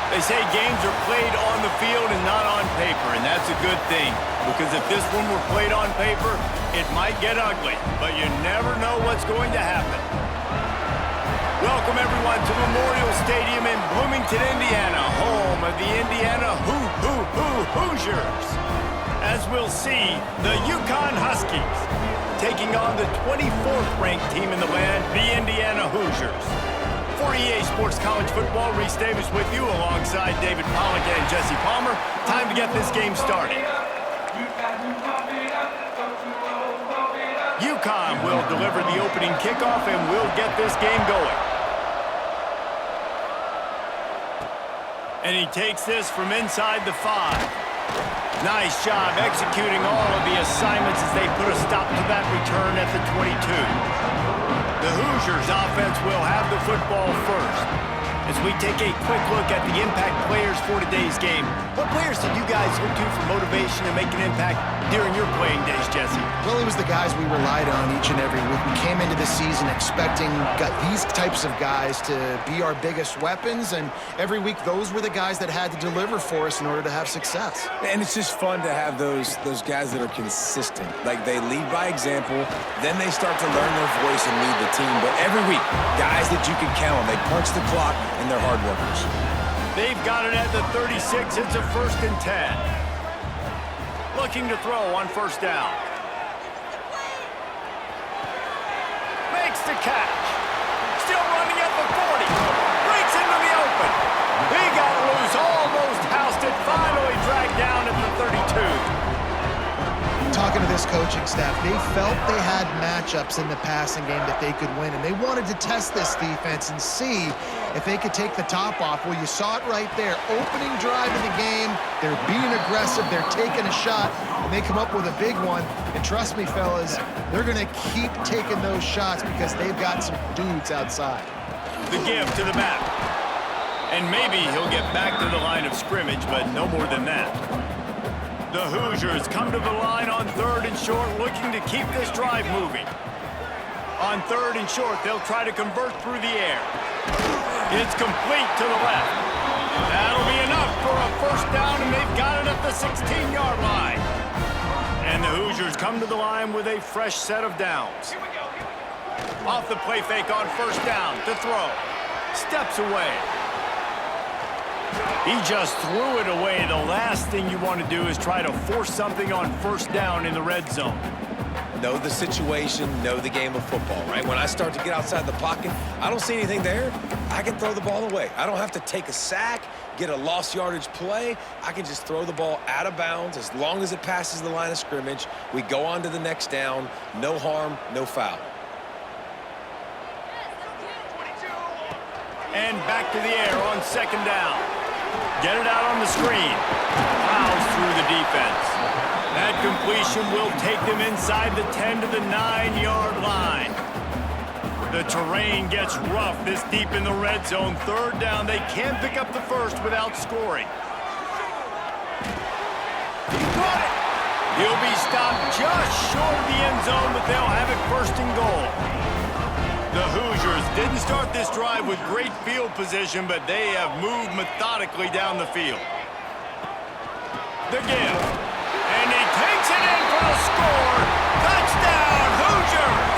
They say games are played on the field and not on paper, and that's a good thing. Because if this one were played on paper, it might get ugly, but you never know what's going to happen. Welcome, everyone, to Memorial Stadium in Bloomington, Indiana, home of the Indiana Hoosiers. As we'll see, the UConn Huskies taking on the 24th-ranked team in the land, the Indiana Hoosiers. For EA Sports College Football, Reese Davis with you alongside David Pollack and Jesse Palmer. Time to get this game started. UConn will deliver the opening kickoff and will get this game going. And he takes this from inside the 5. Nice job executing all of the assignments as they put a stop to that return at the 22. The Hoosiers offense will have the football first. As we take a quick look at the impact players for today's game, what players did you guys look to for motivation to make an impact during your playing days, Jesse? Well, it was the guys we relied on each and every week. We came into the season expecting these types of guys to be our biggest weapons, and every week those were the guys that had to deliver for us in order to have success. And it's just fun to have those guys that are consistent. Like, they lead by example, then they start to learn their voice and lead the team. But every week, guys that you can count on, they punch the clock, and they're hard workers. They've got it at the 36. It's a 1st and 10. Looking to throw on 1st down. Makes the catch. Still running at the 40. Breaks into the open. He got loose, almost housed it. Finally dragged down at the 32. Talking to this coaching staff, they felt they had matchups in the passing game that they could win, and they wanted to test this defense and see if they could take the top off. Well, you saw it right there. Opening drive of the game, they're being aggressive, they're taking a shot, and they come up with a big one. And trust me, fellas, they're going to keep taking those shots because they've got some dudes outside. The give to the back. And maybe he'll get back to the line of scrimmage, but no more than that. The Hoosiers come to the line on 3rd and short, looking to keep this drive moving. On 3rd and short, they'll try to convert through the air. It's complete to the left. That'll be enough for a 1st down, and they've got it at the 16-yard line. And the Hoosiers come to the line with a fresh set of downs. Off the play fake on 1st down to throw. Steps away. He just threw it away. The last thing you want to do is try to force something on 1st down in the red zone. Know the situation, know the game of football, right? When I start to get outside the pocket, I don't see anything there, I can throw the ball away. I don't have to take a sack, get a lost yardage play. I can just throw the ball out of bounds as long as it passes the line of scrimmage. We go on to the next down. No harm, no foul. And back to the air on 2nd down. Get it out on the screen. Plows through the defense. That completion will take them inside the 10 to the 9-yard line. The terrain gets rough this deep in the red zone. 3rd down. They can't pick up the 1st without scoring. He got it. He'll be stopped just short of the end zone, but they'll have it 1st and goal. The Hoosiers didn't start this drive with great field position, but they have moved methodically down the field. The give. And he takes it in for the score. Touchdown, Hoosiers!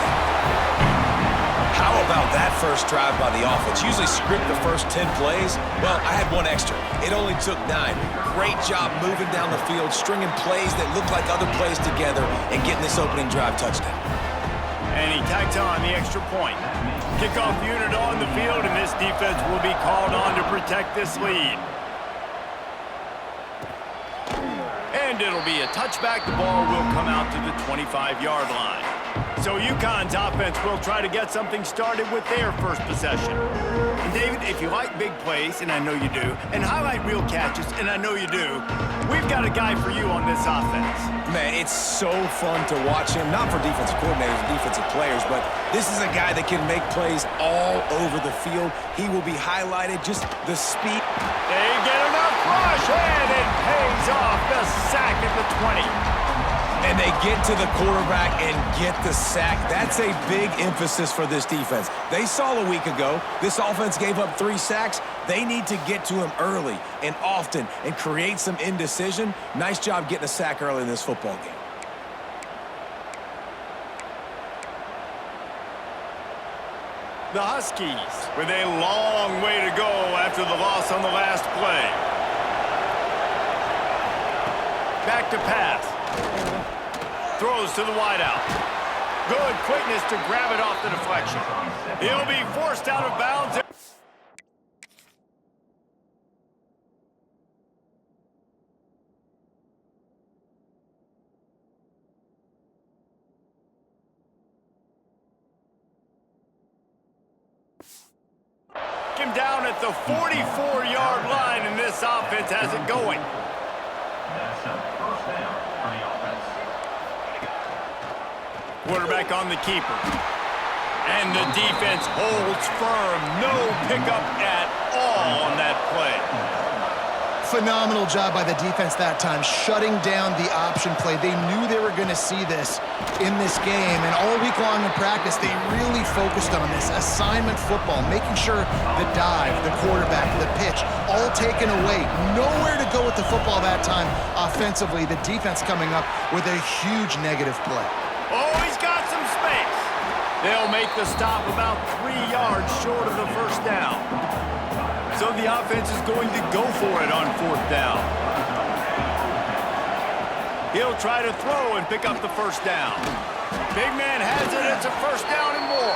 How about that first drive by the offense? Usually script the first 10 plays. Well, I had one extra. It only took 9. Great job moving down the field, stringing plays that look like other plays together, and getting this opening drive touchdown. And he tacks on the extra point. Kickoff unit on the field, and this defense will be called on to protect this lead. And it'll be a touchback. The ball will come out to the 25-yard line. So UConn's offense will try to get something started with their first possession. And David, if you like big plays, and I know you do, and highlight real catches, and I know you do, we've got a guy for you on this offense. Man, it's so fun to watch him, not for defensive coordinators and defensive players, but this is a guy that can make plays all over the field. He will be highlighted, just the speed. They get enough rush, and it pays off. The sack at the 20. And they get to the quarterback and get the sack. That's a big emphasis for this defense. They saw a week ago, this offense gave up 3 sacks. They need to get to him early and often and create some indecision. Nice job getting a sack early in this football game. The Huskies with a long way to go after the loss on the last play. Back to pass. Throws to the wideout. Good quickness to grab it off the deflection. He'll be forced out of bounds. Him down at the 44-yard line, and this offense has it going. That's a first down for the offense. Quarterback on the keeper. And the defense holds firm. No pickup at all on that play. Phenomenal job by the defense that time, shutting down the option play. They knew they were going to see this in this game, and all week long in practice, they really focused on this assignment football, making sure the dive, the quarterback, the pitch, all taken away. Nowhere to go with the football that time offensively. The defense coming up with a huge negative play. Oh, he's got some space. They'll make the stop about 3 yards short of the first down. So the offense is going to go for it on 4th down. He'll try to throw and pick up the first down. Big man has it. It's a first down and more.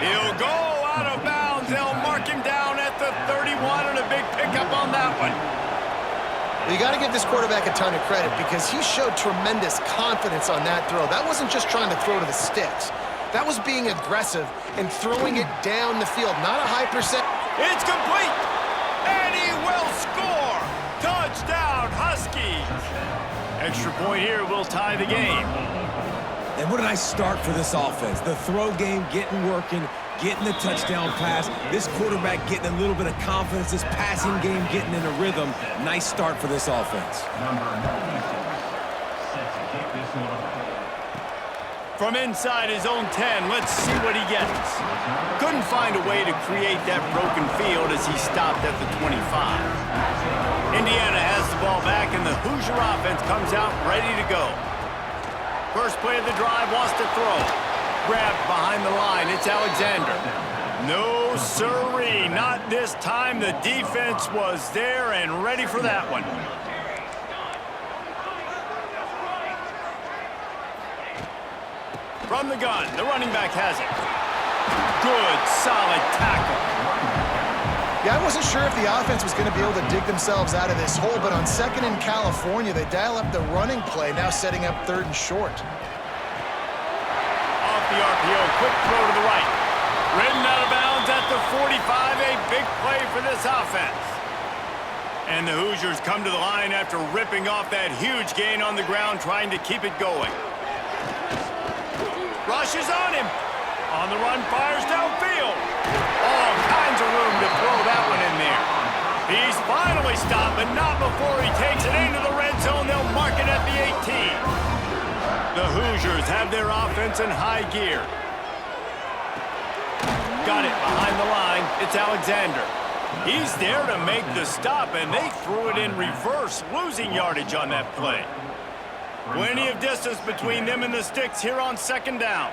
He'll go out of bounds. They'll mark him down at the 31 and a big pickup on that one. You got to give this quarterback a ton of credit because he showed tremendous confidence on that throw. That wasn't just trying to throw to the sticks. That was being aggressive and throwing it down the field. Not a high percent. It's complete, and he will score. Touchdown, Huskies. Extra point here will tie the game. And what a nice start for this offense. The throw game getting working, getting the touchdown pass. This quarterback getting a little bit of confidence. This passing game getting in a rhythm. Nice start for this offense. Number 96 set to kick this one off. From inside his own 10, let's see what he gets. Couldn't find a way to create that broken field as he stopped at the 25. Indiana has the ball back, and the Hoosier offense comes out ready to go. First play of the drive, wants to throw. Grabbed behind the line, it's Alexander. No sirree, not this time. The defense was there and ready for that one. From the gun, the running back has it. Good, solid tackle. Yeah, I wasn't sure if the offense was going to be able to dig themselves out of this hole, but on 2nd in California, they dial up the running play, now setting up 3rd and short. Off the RPO, quick throw to the right. Ridden out of bounds at the 45, a big play for this offense. And the Hoosiers come to the line after ripping off that huge gain on the ground, trying to keep it going. Rushes on him. On the run, fires downfield. All kinds of room to throw that one in there. He's finally stopped, but not before he takes it into the red zone. They'll mark it at the 18. The Hoosiers have their offense in high gear. Got it behind the line. It's Alexander. He's there to make the stop, and they threw it in reverse, losing yardage on that play. Plenty of distance between them and the sticks here on 2nd down.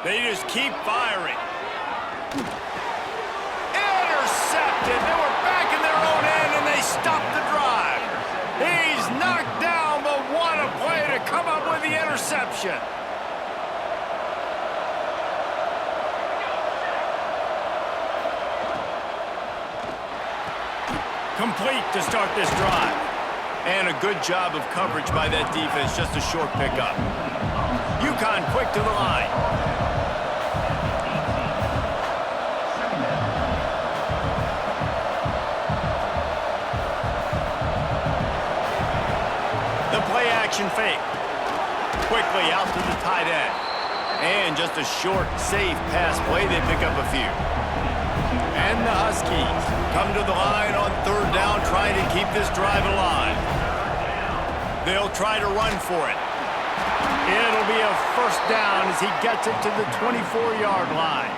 They just keep firing. Intercepted. They were back in their own end, and they stopped the drive. He's knocked down, but what a play to come up with the interception. Complete to start this drive. And a good job of coverage by that defense, just a short pickup. UConn quick to the line. The play action fake. Quickly out to the tight end. And just a short, safe pass play. They pick up a few. And the Huskies come to the line on 3rd down, trying to keep this drive alive. They'll try to run for it. It'll be a first down as he gets it to the 24-yard line.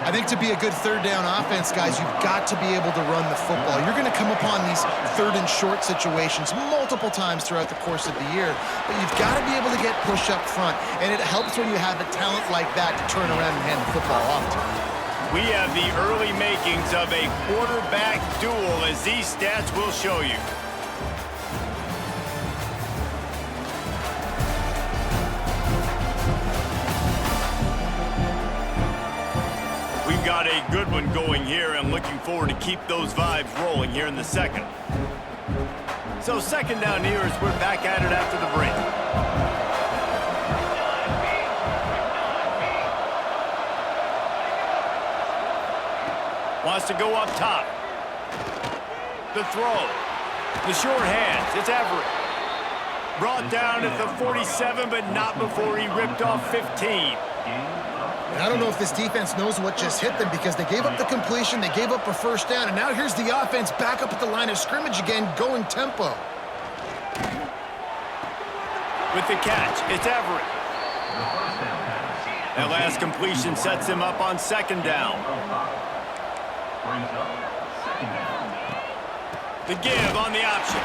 I think to be a good third down offense, guys, you've got to be able to run the football. You're going to come upon these third and short situations multiple times throughout the course of the year, but you've got to be able to get push up front, and it helps when you have a talent like that to turn around and hand the football off to. We have the early makings of a quarterback duel, as these stats will show you. We've got a good one going here. I'm looking forward to keep those vibes rolling here in the second. So second down here as we're back at it after the break. Wants to go up top. The throw. The short hands. It's Everett. Brought down at the 47, but not before he ripped off 15. And I don't know if this defense knows what just hit them because they gave up the completion, they gave up a first down, and now here's the offense back up at the line of scrimmage again, going tempo. With the catch, it's Everett. That last completion sets him up on second down. The give on the option.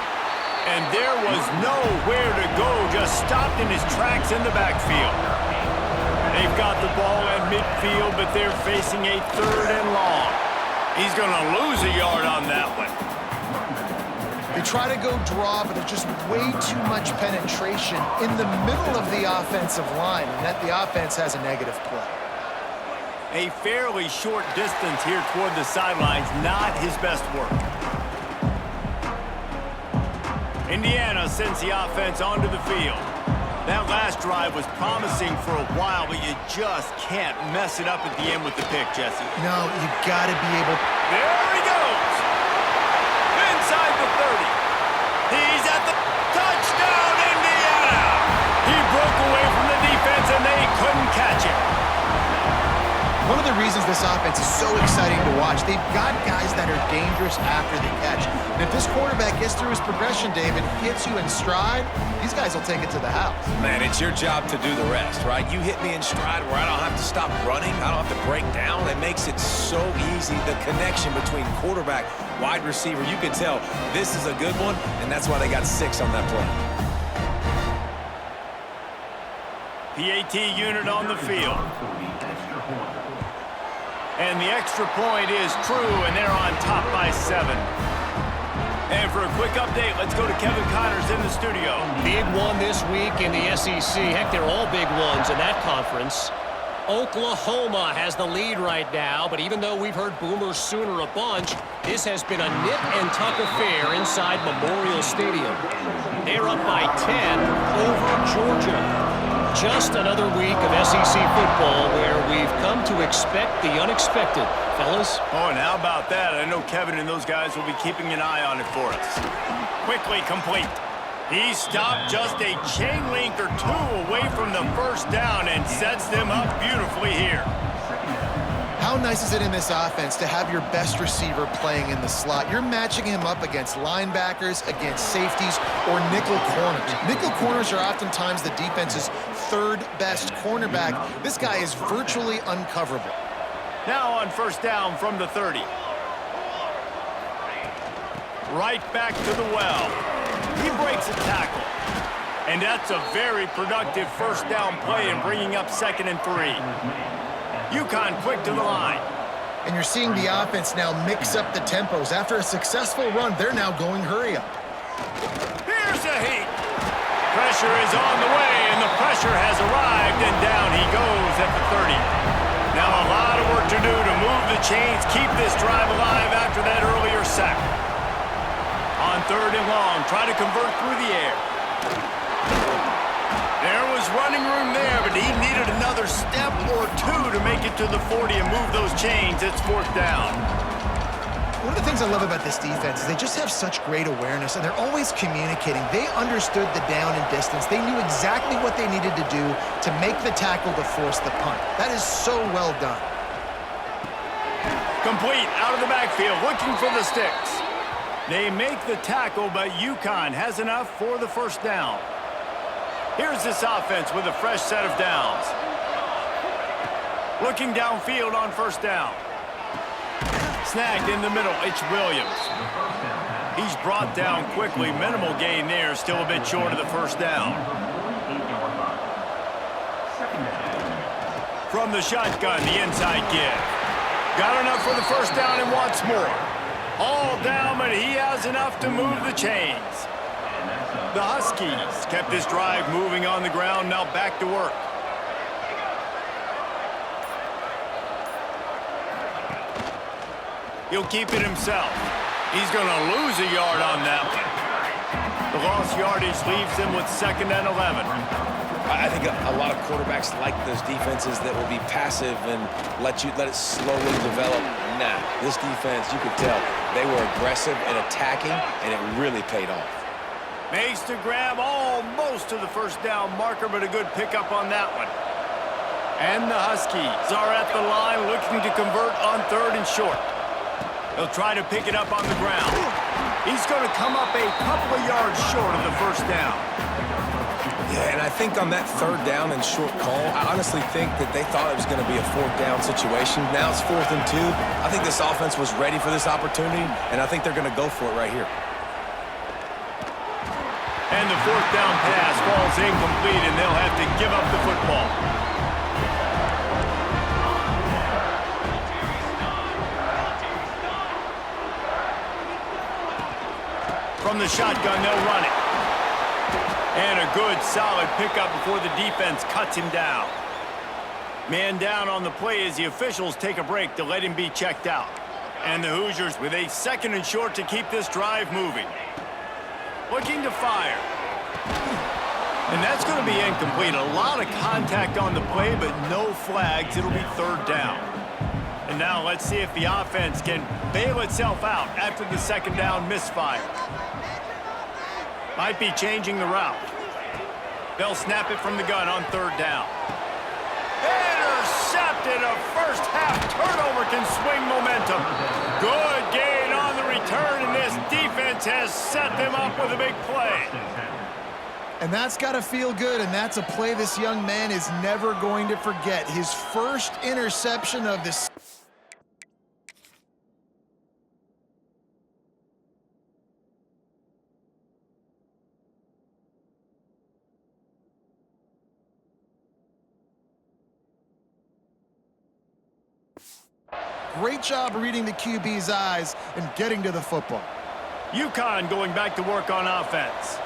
And there was nowhere to go, just stopped in his tracks in the backfield. They've got the ball at midfield, but they're facing a third and long. He's going to lose a yard on that one. They try to go draw, but there's just way too much penetration in the middle of the offensive line, and that the offense has a negative play. A fairly short distance here toward the sidelines, not his best work. Indiana sends the offense onto the field. That last drive was promising for a while, but you just can't mess it up at the end with the pick, Jesse. No, you got to be able... There he goes! Inside the 30. He's at the touchdown, Indiana! He broke away from the defense, and they couldn't catch him. One of the reasons this offense is so exciting to watch, they've got guys that are dangerous after the catch. And if this quarterback gets through his progression, David, hits you in stride, these guys will take it to the house. Man, it's your job to do the rest, right? You hit me in stride where I don't have to stop running. I don't have to break down. It makes it so easy. The connection between quarterback, wide receiver, you can tell this is a good one, and that's why they got 6 on that play. PAT unit on the field. And the extra point is true, and they're on top by 7. And for a quick update, let's go to Kevin Connors in the studio. Big one this week in the SEC. Heck, they're all big ones in that conference. Oklahoma has the lead right now, but even though we've heard Boomer Sooner a bunch, this has been a nip and tuck affair inside Memorial Stadium. They're up by 10 over Georgia. Just another week of SEC football where we've come to expect the unexpected, fellas. Oh, and how about that? I know Kevin and those guys will be keeping an eye on it for us. Quickly complete. He stopped just a chain link or 2 away from the first down and sets them up beautifully here. How nice is it in this offense to have your best receiver playing in the slot? You're matching him up against linebackers, against safeties, or nickel corners. Nickel corners are oftentimes the defense's third best cornerback. This guy is virtually uncoverable. Now on first down from the 30. Right back to the well. He breaks a tackle. And that's a very productive first down play in bringing up 2nd and 3. UConn quick to the line. And you're seeing the offense now mix up the tempos. After a successful run, they're now going hurry up. Here's a heat. Pressure is on the way, and the pressure has arrived, and down he goes at the 30. Now a lot of work to do to move the chains, keep this drive alive after that earlier sack. On 3rd and long, try to convert through the air. There was running room there, but he needed another step or 2 to make it to the 40 and move those chains. It's 4th down. One of the things I love about this defense is they just have such great awareness, and they're always communicating. They understood the down and distance. They knew exactly what they needed to do to make the tackle to force the punt. That is so well done. Complete out of the backfield, looking for the sticks. They make the tackle, but UConn has enough for the first down. Here's this offense with a fresh set of downs. Looking downfield on first down. Snagged in the middle, it's Williams. He's brought down quickly. Minimal gain there, still a bit short of the first down. From the shotgun, the inside give. Got enough for the first down and wants more. All down, but he has enough to move the chains. The Huskies kept this drive moving on the ground, now back to work. He'll keep it himself. He's going to lose a yard on that one. The lost yardage leaves him with 2nd and 11. I think a lot of quarterbacks like those defenses that will be passive and let it slowly develop. Nah, this defense, you could tell, they were aggressive and attacking, and it really paid off. Makes the grab almost to the first down marker, but a good pickup on that one. And the Huskies are at the line looking to convert on 3rd and short. He'll try to pick it up on the ground. He's going to come up a couple of yards short of the first down. Yeah, and I think on that 3rd down and short call, I honestly think that they thought it was going to be a 4th down situation. Now it's 4th and 2. I think this offense was ready for this opportunity, and I think they're going to go for it right here. And the 4th down pass falls incomplete, and they'll have to give up the football. From the shotgun, they'll run it. And a good, solid pickup before the defense cuts him down. Man down on the play as the officials take a break to let him be checked out. And the Hoosiers with a 2nd and short to keep this drive moving. Looking to fire. And that's going to be incomplete. A lot of contact on the play, but no flags. It'll be 3rd down. And now let's see if the offense can bail itself out after the 2nd down misfire. Might be changing the route. They'll snap it from the gun on 3rd down. Intercepted. A first half turnover can swing momentum. Good gain on the return, and this defense has set them up with a big play. And that's got to feel good, and that's a play this young man is never going to forget. His first interception of this. Great job reading the QB's eyes and getting to the football. UConn going back to work on offense.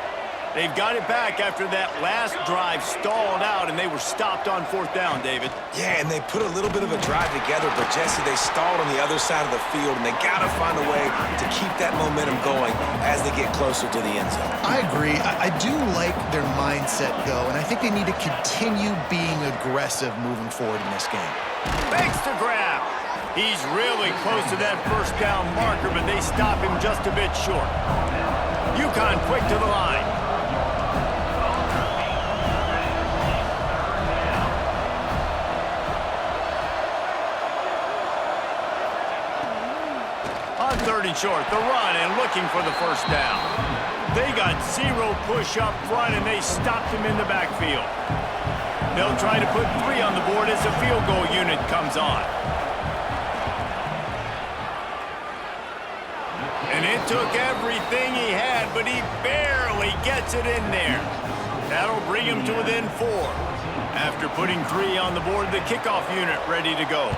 They've got it back after that last drive stalled out, and they were stopped on 4th down, David. Yeah, and they put a little bit of a drive together, but Jesse, they stalled on the other side of the field, and they got to find a way to keep that momentum going as they get closer to the end zone. I agree. I do like their mindset, though, and I think they need to continue being aggressive moving forward in this game. Makes the grab. He's really close to that first down marker, but they stop him just a bit short. UConn quick to the line. On 3rd and short, the run and looking for the first down. They got 0 push up front, and they stopped him in the backfield. They'll try to put 3 on the board as the field goal unit comes on. And it took everything he had, but he barely gets it in there. That'll bring him to within 4. After putting 3 on the board, the kickoff unit ready to go.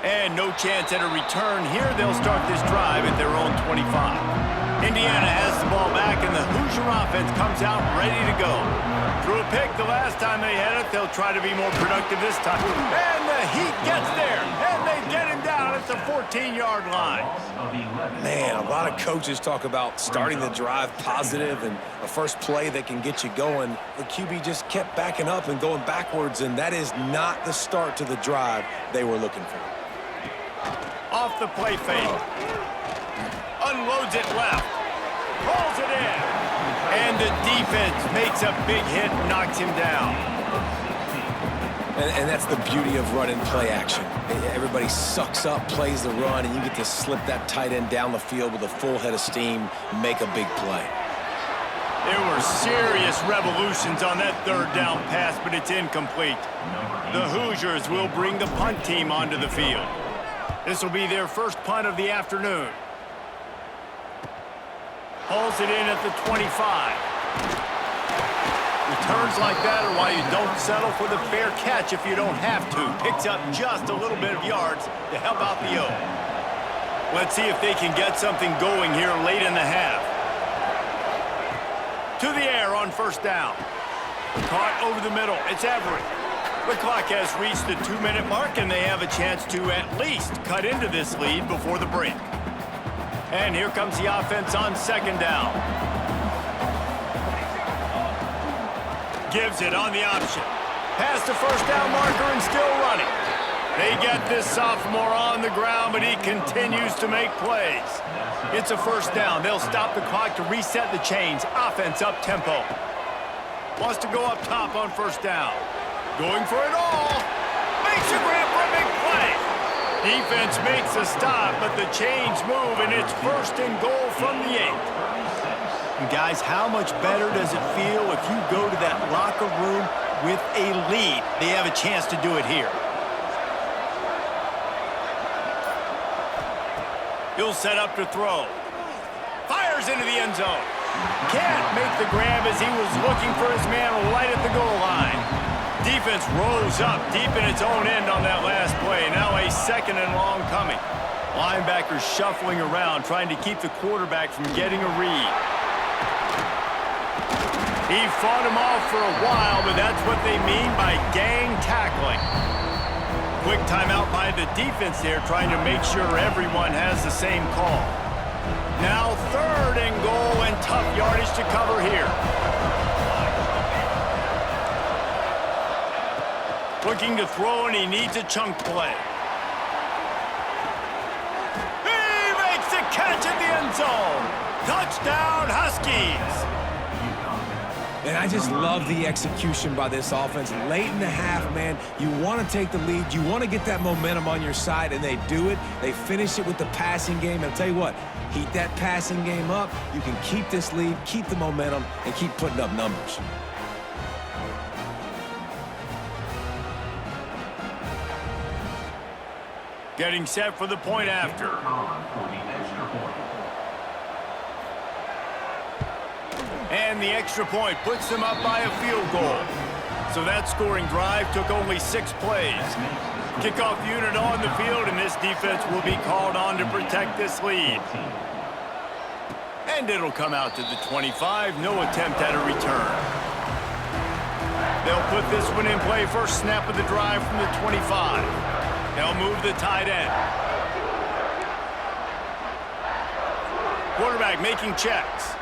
And no chance at a return here. They'll start this drive at their own 25. Indiana has the ball back, and the Hoosier offense comes out ready to go. Threw a pick the last time they had it. They'll try to be more productive this time. And the Heat gets there, and they get him down at the 14-yard line. Man, a lot of coaches talk about starting the drive positive and a first play that can get you going. The QB just kept backing up and going backwards, and that is not the start to the drive they were looking for. Off the play fake. Unloads it left. Pulls it in. And the defense makes a big hit and knocks him down. And that's the beauty of running play action. Everybody sucks up, plays the run, and you get to slip that tight end down the field with a full head of steam, make a big play. There were serious revolutions on that third down pass, but it's incomplete. The Hoosiers will bring the punt team onto the field. This will be their first punt of the afternoon. Hauls it in at the 25. Returns like that are why you don't settle for the fair catch if you don't have to. Picks up just a little bit of yards to help out the O. Let's see if they can get something going here late in the half. To the air on first down. Caught over the middle. It's Everett. The clock has reached the 2-minute mark, and they have a chance to at least cut into this lead before the break. And here comes the offense on second down. Gives it on the option. Past the first down marker and still running. They get this sophomore on the ground, but he continues to make plays. It's a first down. They'll stop the clock to reset the chains. Offense up tempo. Wants to go up top on first down. Going for it all. Makes a grab for a big play. Defense makes a stop, but the chains move, and it's first and goal from the 8. And guys, how much better does it feel if you go to that locker room with a lead? They have a chance to do it here. He'll set up to throw. Fires into the end zone. Can't make the grab as he was looking for his man right at the goal line. Defense rose up deep in its own end on that last play. Now a second and long coming. Linebackers shuffling around, trying to keep the quarterback from getting a read. He fought him off for a while, but that's what they mean by gang tackling. Quick timeout by the defense there, trying to make sure everyone has the same call. Now third and goal, and tough yardage to cover here. Looking to throw, and he needs a chunk play. He makes the catch at the end zone. Touchdown, Huskies. And I just love the execution by this offense. Late in the half, man, you want to take the lead. You want to get that momentum on your side, and they do it. They finish it with the passing game. And I'll tell you what, heat that passing game up. You can keep this lead, keep the momentum, and keep putting up numbers. Getting set for the point after. And the extra point puts them up by a field goal. So that scoring drive took only 6 plays. Kickoff unit on the field, and this defense will be called on to protect this lead. And it'll come out to the 25. No attempt at a return. They'll put this one in play. First snap of the drive from the 25. They'll move the tight end. Quarterback making checks.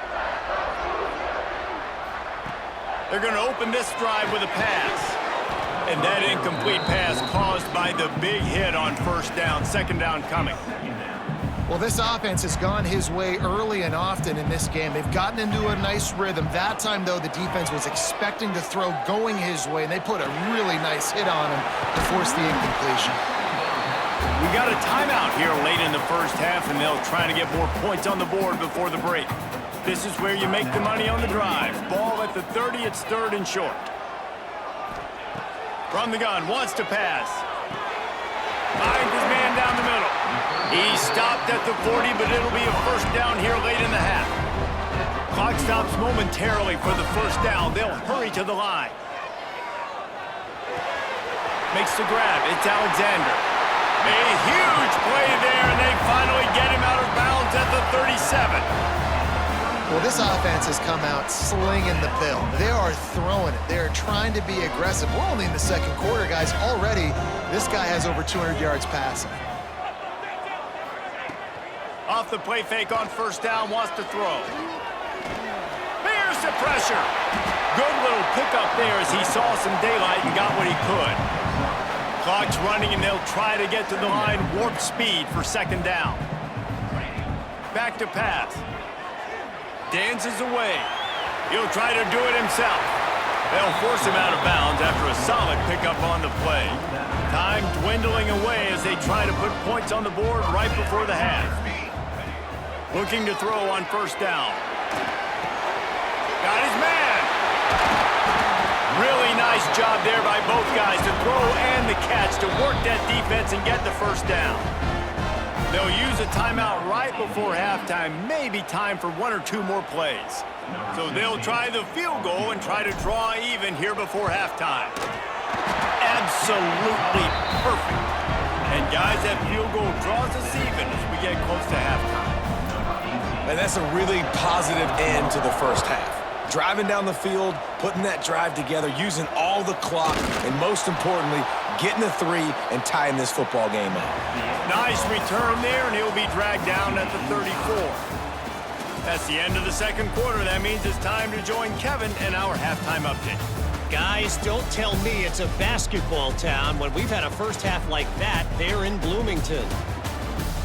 They're going to open this drive with a pass. And that incomplete pass caused by the big hit on first down. Second down coming. Well, this offense has gone his way early and often in this game. They've gotten into a nice rhythm. That time, though, the defense was expecting to throw going his way, and they put a really nice hit on him to force the incompletion. We got a timeout here late in the first half, and they'll try to get more points on the board before the break. This is where you make the money on the drive. Ball at the 30, it's third and short. From the gun, wants to pass. Finds his man down the middle. He stopped at the 40, but it'll be a first down here late in the half. Clock stops momentarily for the first down. They'll hurry to the line. Makes the grab. It's Alexander. A huge play there, and they finally get him out of bounds at the 37. Well, this offense has come out slinging the pill. They are throwing it. They are trying to be aggressive. We're only in the second quarter, guys. Already, this guy has over 200 yards passing. Off the play fake on first down, wants to throw. Here's the pressure. Good little pickup there as he saw some daylight and got what he could. Clock's running, and they'll try to get to the line. Warp speed for second down. Back to pass. Dances away. He'll try to do it himself. They'll force him out of bounds after a solid pickup on the play. Time dwindling away as they try to put points on the board right before the half. Looking to throw on first down. Got his man. Really nice job there by both guys to throw and the catch to work that defense and get the first down. They'll use a timeout right before halftime, maybe time for one or two more plays. So they'll try the field goal and try to draw even here before halftime. Absolutely perfect. And guys, that field goal draws us even as we get close to halftime. And that's a really positive end to the first half. Driving down the field, putting that drive together, using all the clock, and most importantly, getting a three and tying this football game up. Nice return there, and he'll be dragged down at the 34. That's the end of the second quarter. That means it's time to join Kevin and our halftime update. Guys, don't tell me it's a basketball town when we've had a first half like that there in Bloomington.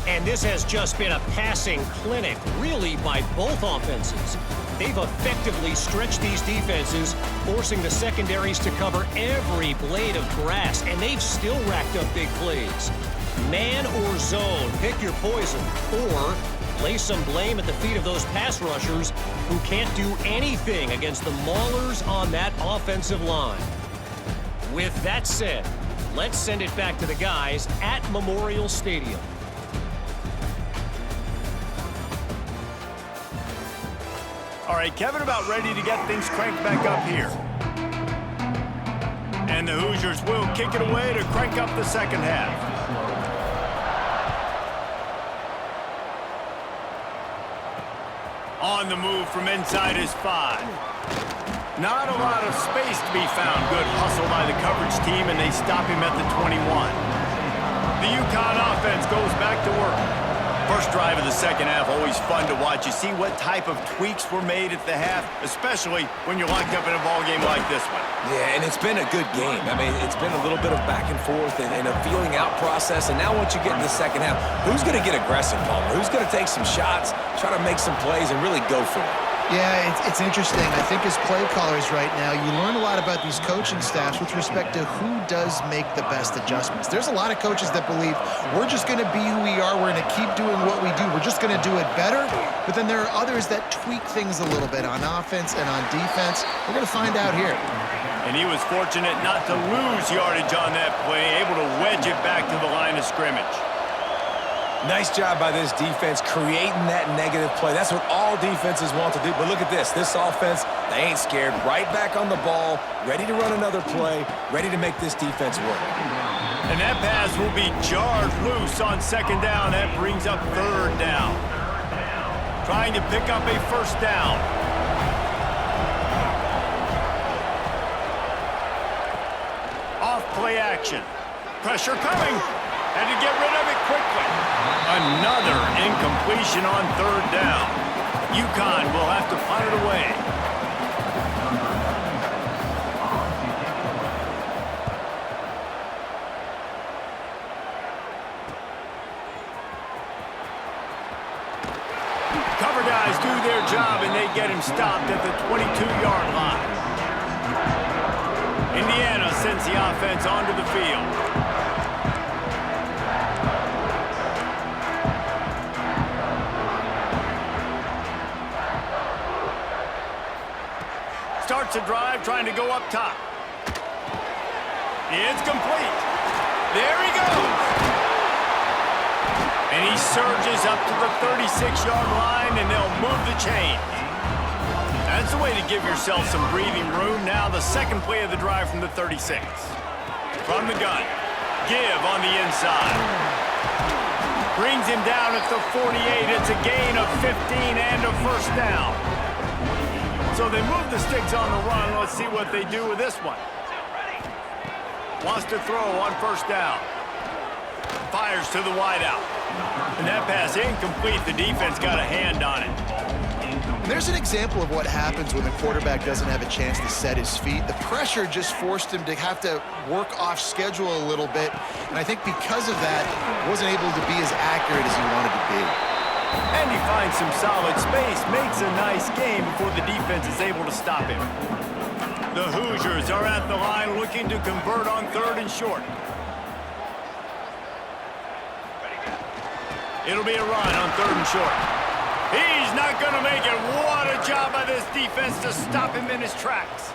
And this has just been a passing clinic, really, by both offenses. They've effectively stretched these defenses, forcing the secondaries to cover every blade of grass, and they've still racked up big plays. Man or zone, pick your poison, or lay some blame at the feet of those pass rushers who can't do anything against the maulers on that offensive line. With that said, let's send it back to the guys at Memorial Stadium. All right, Kevin, about ready to get things cranked back up here. And the Hoosiers will kick it away to crank up the second half. On the move from inside his 5. Not a lot of space to be found. Good hustle by the coverage team, and they stop him at the 21. The UConn offense goes back to work. First drive of the second half, always fun to watch. You see what type of tweaks were made at the half, especially when you're locked up in a ball game like this one. Yeah, and it's been a good game. I mean, it's been a little bit of back and forth and a feeling out process. And now once you get in the second half, who's going to get aggressive, Palmer? Who's going to take some shots, try to make some plays, and really go for it? Yeah, it's interesting. I think as play callers right now, you learn a lot about these coaching staffs with respect to who does make the best adjustments. There's a lot of coaches that believe we're just going to be who we are. We're going to keep doing what we do. We're just going to do it better. But then there are others that tweak things a little bit on offense and on defense. We're going to find out here. And he was fortunate not to lose yardage on that play, able to wedge it back to the line of scrimmage. Nice job by this defense creating that negative play. That's what all defenses want to do. But look at this. This offense, they ain't scared. Right back on the ball, ready to run another play, ready to make this defense work. And that pass will be jarred loose on second down. That brings up third down. Trying to pick up a first down. Off play action. Pressure coming. Had to get rid of it quickly. Another incompletion on third down. UConn will have to punt it away. Cover guys do their job, and they get him stopped at the 22-yard line. Indiana sends the offense onto the field. Starts a drive, trying to go up top. It's complete. There he goes. And he surges up to the 36-yard line, and they'll move the chains. That's the way to give yourself some breathing room. Now the second play of the drive from the 36. From the gun. Give on the inside. Brings him down at the 48. It's a gain of 15 and a first down. So they move the sticks on the run. Let's see what they do with this one. Wants to throw on first down. Fires to the wideout. And that pass incomplete. The defense got a hand on it. There's an example of what happens when the quarterback doesn't have a chance to set his feet. The pressure just forced him to have to work off schedule a little bit. And I think because of that, wasn't able to be as accurate as he wanted to be. And he finds some solid space, makes a nice game before the defense is able to stop him. The Hoosiers are at the line looking to convert on 3rd and short. It'll be a run on 3rd and short. He's not going to make it. What a job by this defense to stop him in his tracks.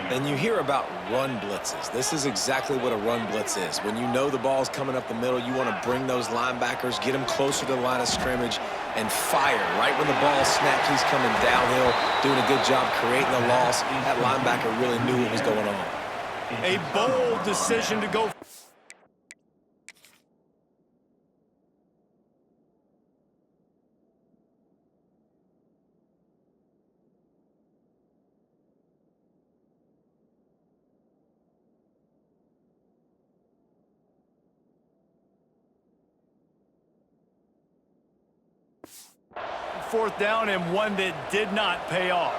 And you hear about run blitzes. This is exactly what a run blitz is. When you know the ball's coming up the middle, you want to bring those linebackers, get them closer to the line of scrimmage, and fire. Right when the ball snaps, he's coming downhill, doing a good job creating the loss. That linebacker really knew what was going on. A bold decision to go. Fourth down and one that did not pay off.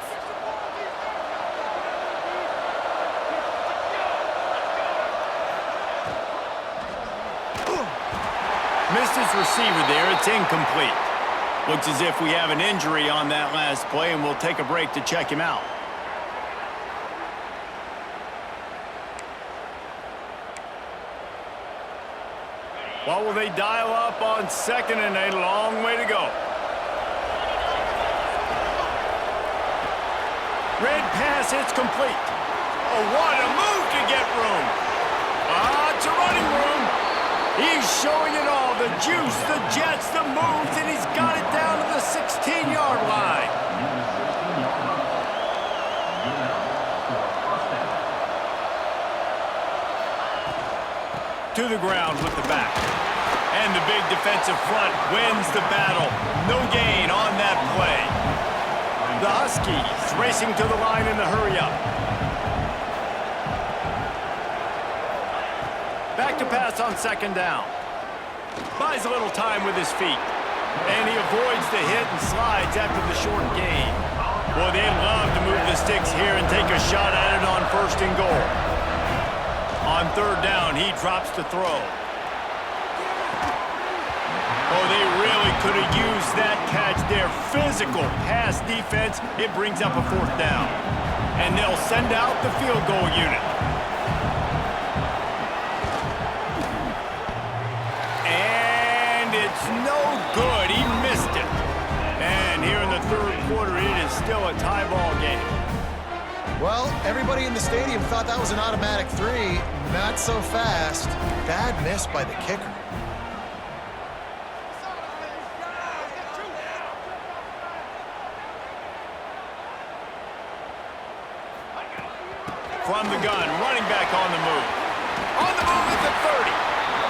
Missed his receiver there. It's incomplete. Looks as if we have an injury on that last play, and we'll take a break to check him out. What will they dial up on 2nd and a long way to go? Red pass, it's complete. Oh, what a move to get room. It's a running room. He's showing it all. The juice, the jets, the moves, and he's got it down to the 16-yard line. To the ground with the back. And the big defensive front wins the battle. No gain on that play. The Huskies racing to the line in the hurry-up. Back to pass on 2nd down. Buys a little time with his feet. And he avoids the hit and slides after the short gain. Boy, they love to move the sticks here and take a shot at it on 1st and goal. On 3rd down, he drops to throw. Oh, they really could have used that catch there. Physical pass defense. It brings up a 4th down. And they'll send out the field goal unit. And it's no good. He missed it. And here in the 3rd quarter, it is still a tie ball game. Well, everybody in the stadium thought that was an automatic 3. Not so fast. Bad miss by the kicker. From the gun, running back on the move. On the move at the 30.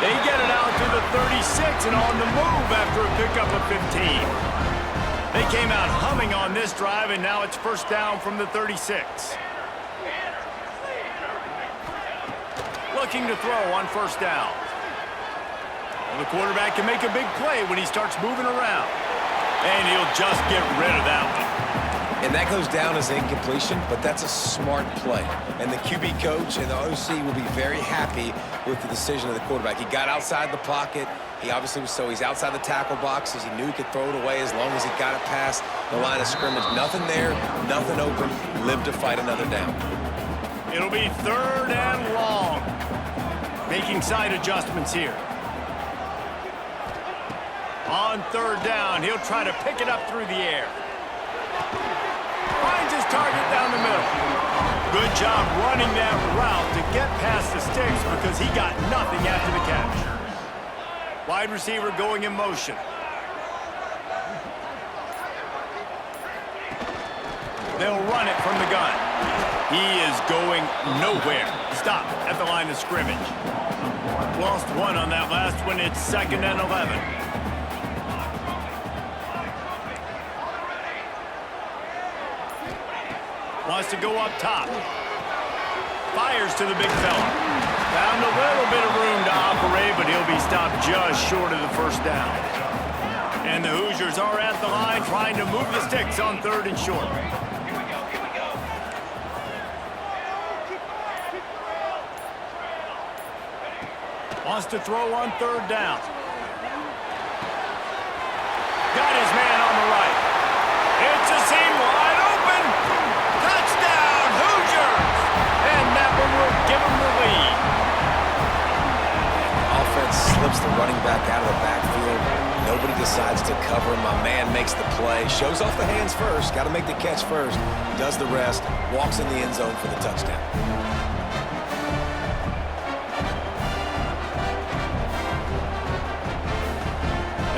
They get it out to the 36 and on the move after a pickup of 15. They came out humming on this drive, and now it's 1st down from the 36. Looking to throw on 1st down. Well, the quarterback can make a big play when he starts moving around. And he'll just get rid of that one. And that goes down as incompletion, but that's a smart play. And the QB coach and the OC will be very happy with the decision of the quarterback. He got outside the pocket. He obviously was he's outside the tackle boxes. He knew he could throw it away as long as he got it past the line of scrimmage. Nothing there, nothing open. Lived to fight another down. It'll be 3rd and long. Making side adjustments here. On 3rd down, he'll try to pick it up through the air. Finds his target down the middle. Good job running that route to get past the sticks because he got nothing after the catch. Wide receiver going in motion. They'll run it from the gun. He is going nowhere. Stop at the line of scrimmage. Lost one on that last one. It's 2nd and 11. Wants to go up top. Fires to the big fella. Found a little bit of room to operate, but he'll be stopped just short of the 1st down. And the Hoosiers are at the line trying to move the sticks on 3rd and short. Wants to throw on 3rd down. Got his man on the right. It's a seam wide open. Touchdown, Hoosiers! cover. My man makes the play. Shows off the hands first. Got to make the catch first. Does the rest. Walks in the end zone for the touchdown.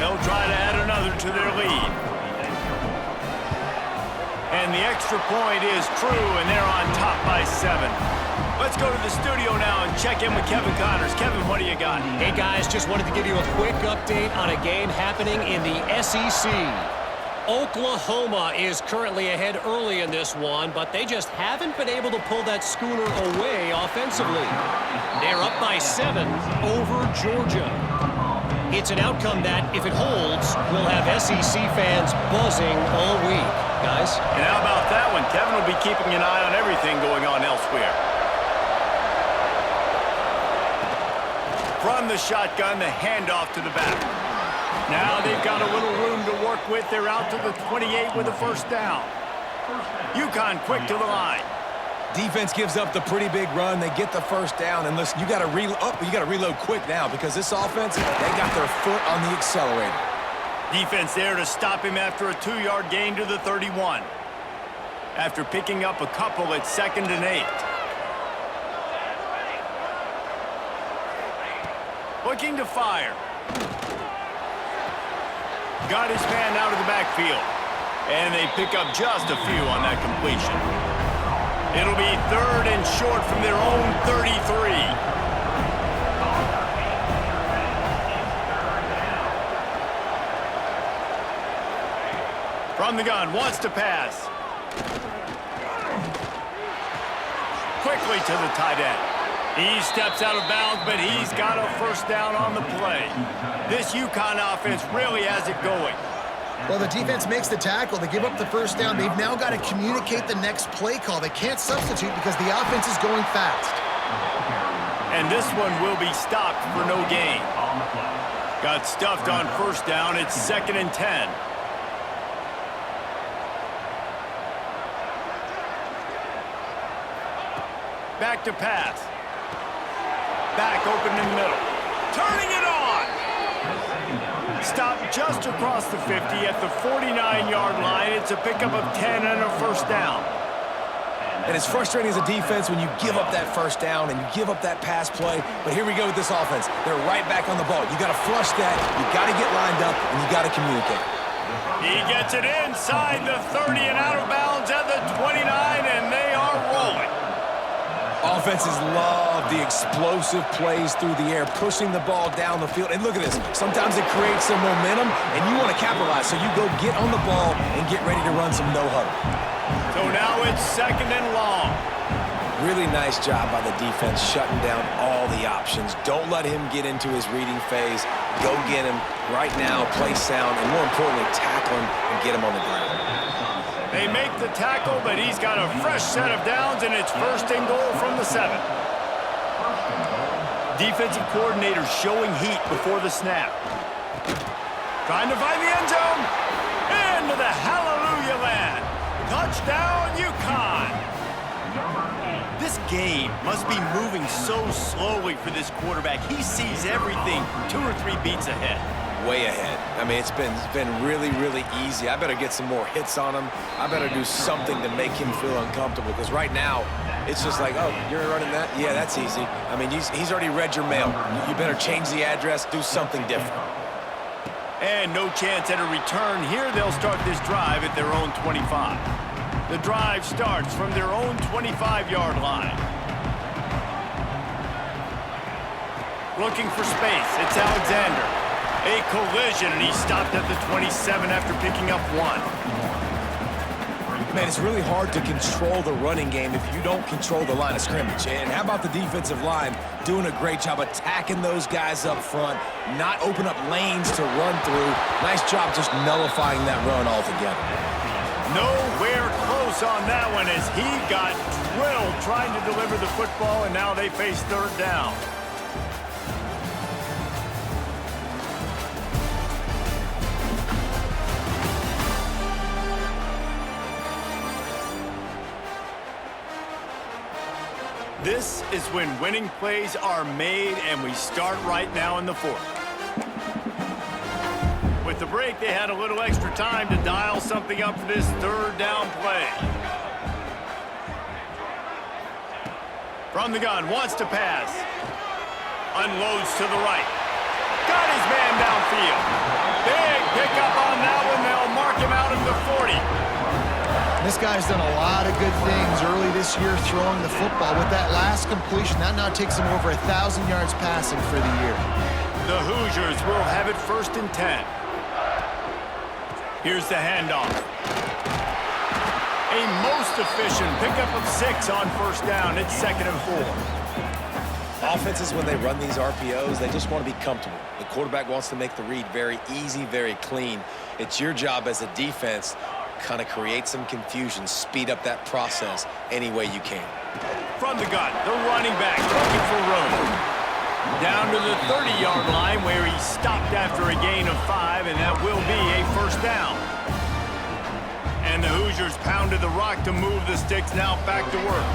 They'll try to add another to their lead. And the extra point is true, and they're on top by 7. Let's go to the studio now and check in with Kevin Connors. Kevin, what do you got? Hey, guys, just wanted to give you a quick update on a game happening in the SEC. Oklahoma is currently ahead early in this one, but they just haven't been able to pull that schooner away offensively. They're up by 7 over Georgia. It's an outcome that, if it holds, will have SEC fans buzzing all week. Guys? And how about that one? Kevin will be keeping an eye on everything going on elsewhere. From the shotgun, the handoff to the back. Now they've got a little room to work with. They're out to the 28 with a first down. UConn quick to the line. Defense gives up the pretty big run. They get the first down. And listen, you got to reload quick now because this offense, they got their foot on the accelerator. Defense there to stop him after a 2-yard gain to the 31. After picking up a couple at 2nd and 8. Looking to fire. Got his man out of the backfield. And they pick up just a few on that completion. It'll be 3rd and short from their own 33. From the gun, wants to pass. Quickly to the tight end. He steps out of bounds, but he's got a first down on the play. This UConn offense really has it going. Well, the defense makes the tackle. They give up the first down. They've now got to communicate the next play call. They can't substitute because the offense is going fast. And this one will be stopped for no gain. Got stuffed on first down. It's 2nd and 10. Back to pass. Back open in the middle. Turning it on. Stopped just across the 50 at the 49-yard line. It's a pickup of 10 and a first down. And it's frustrating as a defense when you give up that first down and you give up that pass play. But here we go with this offense. They're right back on the ball. You got to flush that. You got to get lined up, and you got to communicate. He gets it inside the 30 and out of bounds at the 29, and they are rolling. Offenses love the explosive plays through the air, pushing the ball down the field. And look at this. Sometimes it creates some momentum, and you want to capitalize. So you go get on the ball and get ready to run some no-huddle. So now it's 2nd and long. Really nice job by the defense shutting down all the options. Don't let him get into his reading phase. Go get him right now, play sound, and more importantly, tackle him and get him on the ground. They make the tackle, but he's got a fresh set of downs, and it's 1st and goal from the 7. Defensive coordinator showing heat before the snap. Trying to find the end zone. Into the hallelujah land. Touchdown, UConn. This game must be moving so slowly for this quarterback. He sees everything 2 or 3 beats ahead. Way ahead. I mean, it's been really, really easy. I better get some more hits on him. I better do something to make him feel uncomfortable because right now, it's just like, oh, you're running that? Yeah, that's easy. I mean, he's already read your mail. You better change the address, do something different. And no chance at a return. Here they'll start this drive at their own 25. The drive starts from their own 25-yard line. Looking for space. It's Alexander. A collision, and he stopped at the 27 after picking up 1. Man, it's really hard to control the running game if you don't control the line of scrimmage. And how about the defensive line doing a great job attacking those guys up front, not open up lanes to run through. Nice job just nullifying that run altogether. Nowhere close on that one as he got drilled trying to deliver the football, and now they face 3rd down. This is when winning plays are made, and we start right now in the 4th. With With the break, they had a little extra time to dial something up for this third down play. From the gun, wants to pass. Unloads to the right. Got his man downfield. Big pickup on that one. They'll mark him out at the 40. This guy's done a lot of good things early this year throwing the football. With that last completion, that now takes him over 1,000 yards passing for the year. The Hoosiers will have it 1st and 10. Here's the handoff. A most efficient pickup of 6 on 1st down. It's 2nd and 4. Offenses, when they run these RPOs, they just want to be comfortable. The quarterback wants to make the read very easy, very clean. It's your job as a defense kind of create some confusion, speed up that process any way you can. From the gun, the running back looking for room. Down to the 30-yard line where he stopped after a gain of 5, and that will be a 1st down. And the Hoosiers pounded the rock to move the sticks now back to work.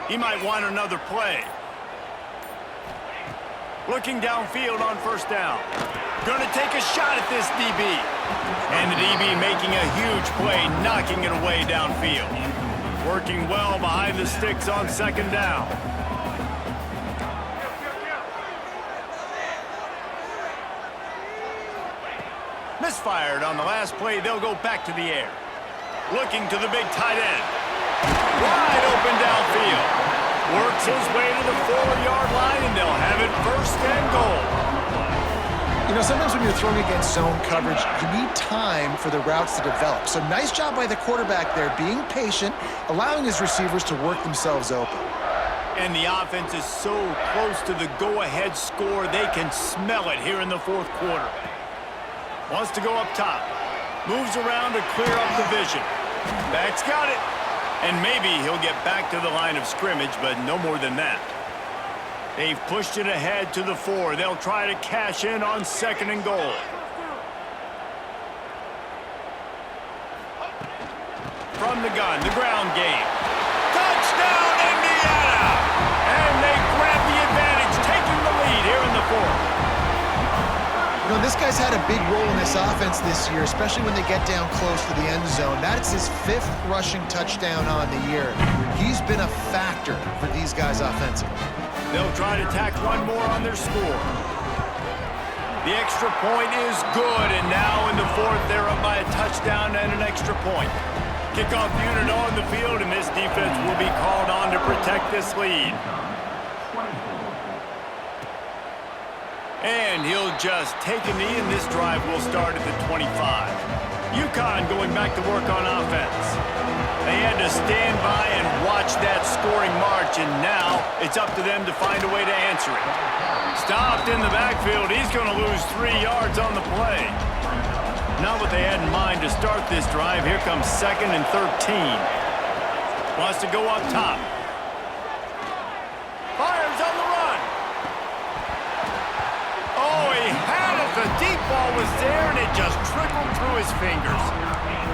He might want another play. Looking downfield on 1st down. Gonna take a shot at this DB. And the DB making a huge play, knocking it away downfield. Working well behind the sticks on 2nd down. Misfired on the last play. They'll go back to the air. Looking to the big tight end. Wide open downfield. Works his way to the 4-yard line, and they'll have it 1st and goal. You know, sometimes when you're throwing against zone coverage, you need time for the routes to develop. So nice job by the quarterback there, being patient, allowing his receivers to work themselves open. And the offense is so close to the go-ahead score, they can smell it here in the 4th quarter. Wants to go up top. Moves around to clear up the vision. Back's got it. And maybe he'll get back to the line of scrimmage, but no more than that. They've pushed it ahead to the 4. They'll try to cash in on 2nd and goal. From the gun, the ground game. Touchdown, Indiana! And they grab the advantage, taking the lead here in the 4th. You know, this guy's had a big role in this offense this year, especially when they get down close to the end zone. That's his 5th rushing touchdown on the year. He's been a factor for these guys offensively. They'll try to tack one more on their score. The extra point is good, and now in the 4th, they're up by a touchdown and an extra point. Kickoff unit on the field, and this defense will be called on to protect this lead. And he'll just take a knee, and this drive will start at the 25. UConn going back to work on offense. They had to stand by and watch that scoring march, and now it's up to them to find a way to answer it. Stopped in the backfield. He's going to lose 3 yards on the play. Not what they had in mind to start this drive. Here comes 2nd and 13. Wants to go up top. Fires on the run. Oh, he had it. The deep ball was there, and it just trickled through his fingers.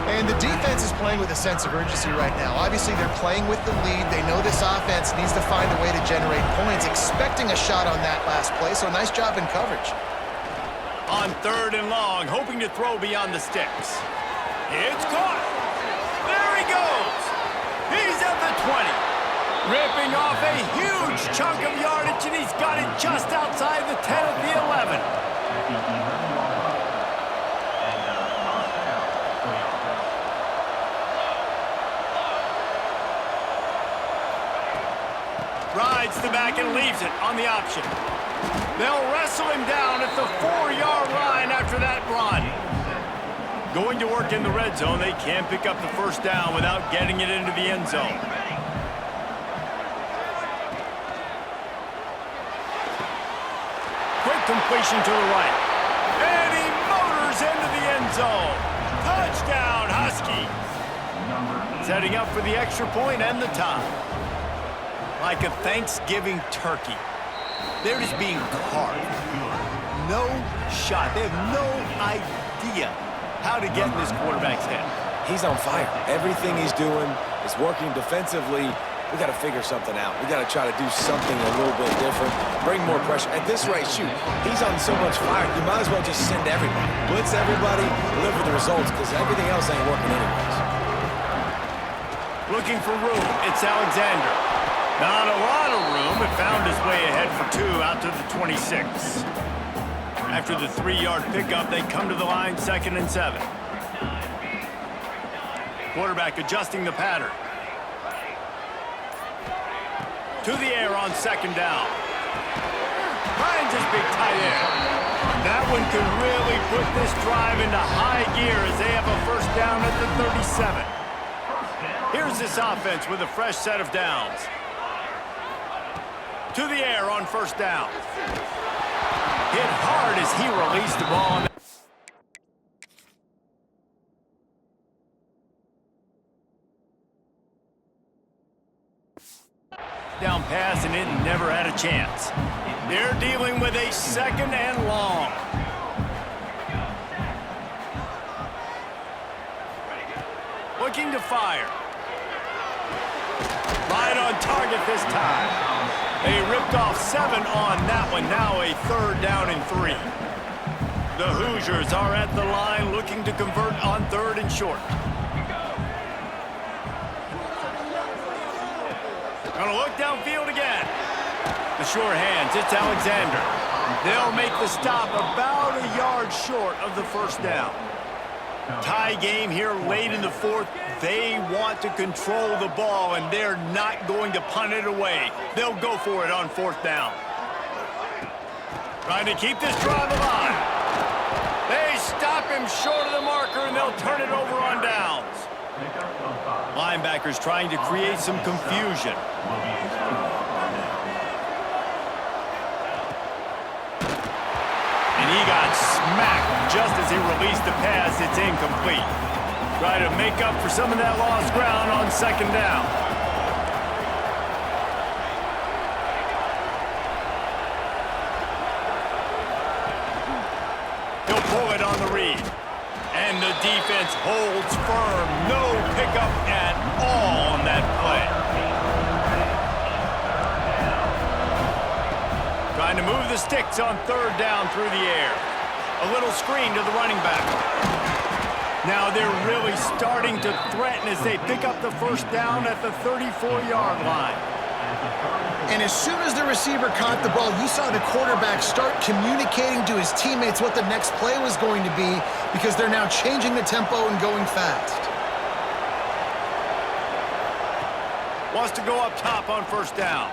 And the defense is playing with a sense of urgency right now. Obviously, they're playing with the lead. They know this offense needs to find a way to generate points, expecting a shot on that last play, so nice job in coverage. On 3rd and long, hoping to throw beyond the sticks. It's caught. There he goes. He's at the 20. Ripping off a huge chunk of yardage, and he's got it just outside the 10 at the 11. Rides the back and leaves it on the option. They'll wrestle him down at the 4-yard line after that run. Going to work in the red zone, they can't pick up the 1st down without getting it into the end zone. Quick completion to the right. And he motors into the end zone. Touchdown, Huskies. Setting up for the extra point and the tie. Like a Thanksgiving turkey. They're just being carved. No shot. They have no idea how to get in this quarterback's head. He's on fire. Everything he's doing is working defensively we got to figure something out. We got to try to do something a little bit different, bring more pressure. At this rate, shoot, he's on so much fire, you might as well just send everybody. Blitz everybody, deliver the results, because everything else ain't working anyways. Looking for room, it's Alexander. Not a lot of room, but found his way ahead for 2 out to the 26. After the 3-yard pickup, they come to the line, 2nd and 7. Quarterback adjusting the pattern. To the air on 2nd down. Finds his big tight end. That one can really put this drive into high gear as they have a 1st down at the 37. Here's this offense with a fresh set of downs. To the air on 1st down. Hit hard as he released the ball. Down pass, and it never had a chance. They're dealing with a 2nd and long. Looking to fire. Right on target this time. They ripped off 7 on that one. Now a 3rd down and 3. The Hoosiers are at the line looking to convert on 3rd and short. Gonna look downfield again. The sure hands, it's Alexander. They'll make the stop about a yard short of the 1st down. Tie game here late in the 4th. They want to control the ball, and they're not going to punt it away. They'll go for it on 4th down. Trying to keep this drive alive. They stop him short of the marker, and they'll turn it over on downs. Linebackers trying to create some confusion. And he got smacked just as he released the pass. It's incomplete. Try to make up for some of that lost ground on 2nd down. He'll pull it on the read. And the defense holds firm. No pickup at all on that play. Trying to move the sticks on 3rd down through the air. A little screen to the running back. Now they're really starting to threaten as they pick up the 1st down at the 34-yard line. And as soon as the receiver caught the ball, you saw the quarterback start communicating to his teammates what the next play was going to be, because they're now changing the tempo and going fast. Wants to go up top on 1st down.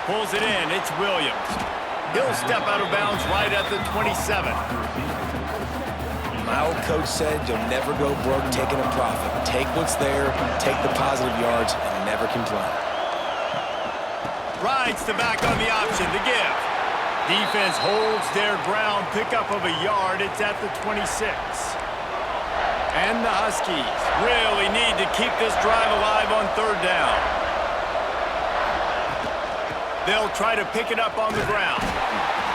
Pulls it in. It's Williams. He'll step out of bounds right at the 27. My old coach said you'll never go broke taking a profit. Take what's there, take the positive yards, and never complain. Rides the back on the option to give. Defense holds their ground. Pickup of a yard. It's at the 26. And the Huskies really need to keep this drive alive on 3rd down. They'll try to pick it up on the ground.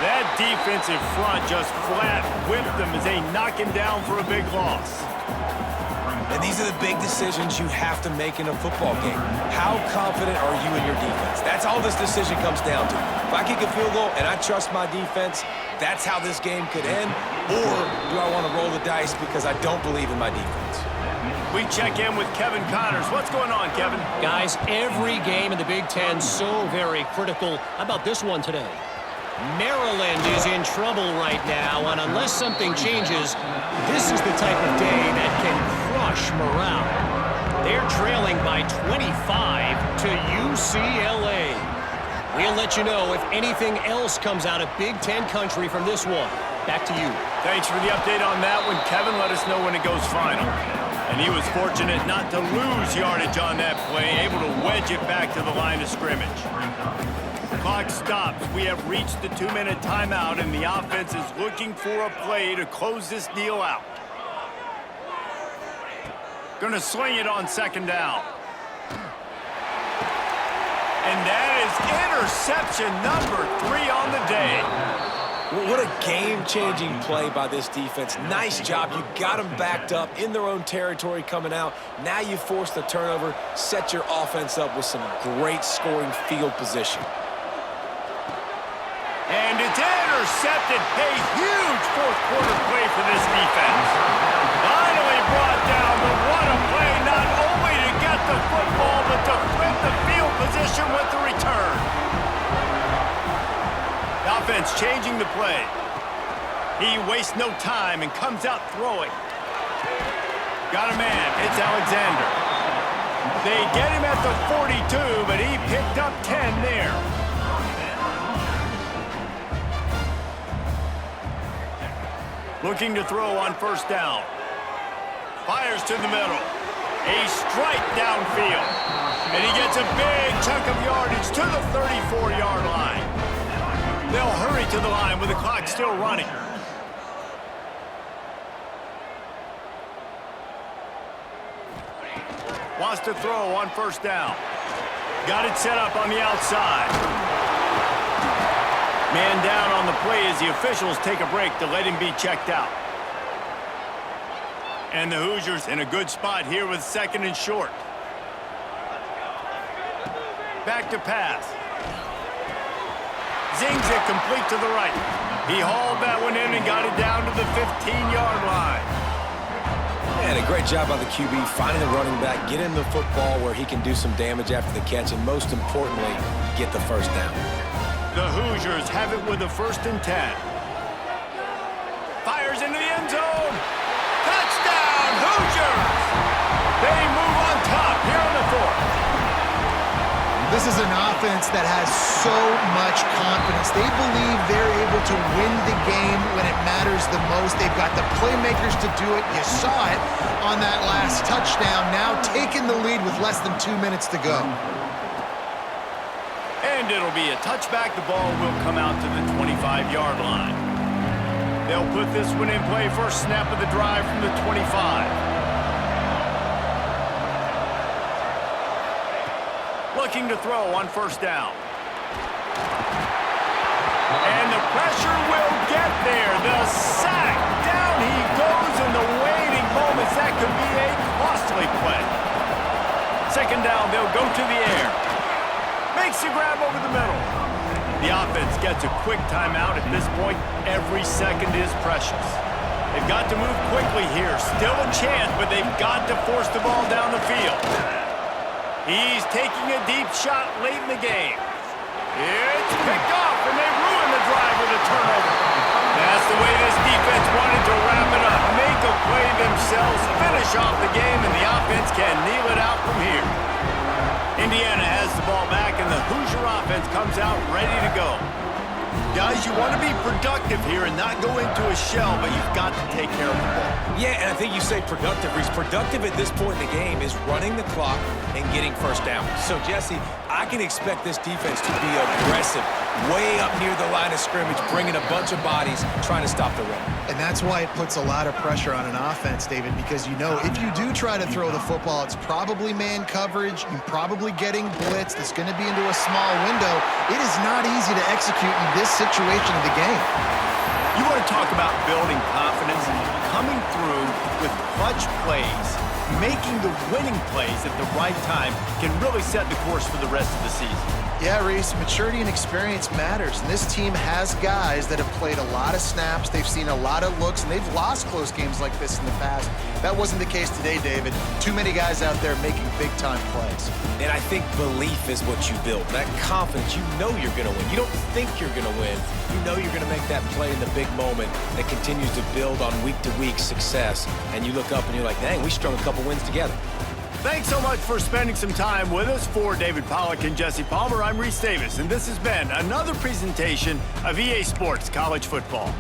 That defensive front just flat whipped them as they knock him down for a big loss. And these are the big decisions you have to make in a football game. How confident are you in your defense? That's all this decision comes down to. If I kick a field goal and I trust my defense, that's how this game could end. Or do I want to roll the dice because I don't believe in my defense? We check in with Kevin Connors. What's going on, Kevin? Guys, every game in the Big Ten so very critical. How about this one today? Maryland is in trouble right now, and unless something changes, this is the type of day that can crush morale. They're trailing by 25 to UCLA. We'll let you know if anything else comes out of Big Ten country from this one. Back to you. Thanks for the update on that one, Kevin. Let us know when it goes final. And he was fortunate not to lose yardage on that play, able to wedge it back to the line of scrimmage. Clock stops. We have reached the 2-minute timeout, and the offense is looking for a play to close this deal out. Going to sling it on 2nd down. And that is interception number 3 on the day. What a game-changing play by this defense. Nice job. You got them backed up in their own territory coming out. Now you force the turnover, set your offense up with some great scoring field position. And it's intercepted. A huge fourth-quarter play for this defense. Finally brought down, but what a play, not only to get the football, but to flip the field position with the return. The offense changing the play. He wastes no time and comes out throwing. Got a man. It's Alexander. They get him at the 42, but he picked up 10 there. Looking to throw on first down. Fires to the middle. A strike downfield. And he gets a big chunk of yardage to the 34-yard line. They'll hurry to the line with the clock still running. Wants to throw on first down. Got it set up on the outside. Man down on the play as the officials take a break to let him be checked out. And the Hoosiers in a good spot here with second and short. Back to pass. Zings it complete to the right. He hauled that one in and got it down to the 15-yard line. And a great job by the QB finding the running back, getting the football where he can do some damage after the catch, and most importantly, get the first down. The Hoosiers have it with a 1st and 10. Fires into the end zone. Touchdown, Hoosiers! They move on top here in the 4th. This is an offense that has so much confidence. They believe they're able to win the game when it matters the most. They've got the playmakers to do it. You saw it on that last touchdown. Now taking the lead with less than 2 minutes to go. And it'll be a touchback. The ball will come out to the 25-yard line. They'll put this one in play. First snap of the drive from the 25. Looking to throw on first down. And the pressure will get there. The sack. Down he goes in the waiting moments. That could be a costly play. Second down, they'll go to the air. Makes the grab over the middle. The offense gets a quick timeout. At this point, every second is precious. They've got to move quickly here. Still a chance, but they've got to force the ball down the field. He's taking a deep shot late in the game. It's picked off, and they ruin the drive with a turnover. That's the way this defense wanted to wrap it up. Make a play themselves, finish off the game, and the offense can kneel it out from here. Indiana has the ball back, and the Hoosier offense comes out ready to go. Guys, you want to be productive here and not go into a shell, but you've got to take care of the ball. Yeah, and I think you say productive. Reese, productive at this point in the game is running the clock and getting first down. So, Jesse, I can expect this defense to be aggressive, way up near the line of scrimmage, bringing a bunch of bodies, trying to stop the run. And that's why it puts a lot of pressure on an offense, David, because you know if you do try to throw the football, it's probably man coverage. You're probably getting blitzed. It's going to be into a small window. It is not easy to execute in this situation of the game. You want to talk about building confidence? Coming through with clutch plays, making the winning plays at the right time can really set the course for the rest of the season. Yeah, Reese, maturity and experience matters. And this team has guys that have played a lot of snaps. They've seen a lot of looks, and they've lost close games like this in the past. That wasn't the case today, David. Too many guys out there making big-time plays. And I think belief is what you build. That confidence, you know you're going to win. You don't think you're going to win. You know you're going to make that play in the big moment that continues to build on week-to-week success. And you look up and you're like, dang, we strung a couple wins together. Thanks so much for spending some time with us. For David Pollack and Jesse Palmer, I'm Reese Davis, and this has been another presentation of EA Sports College Football.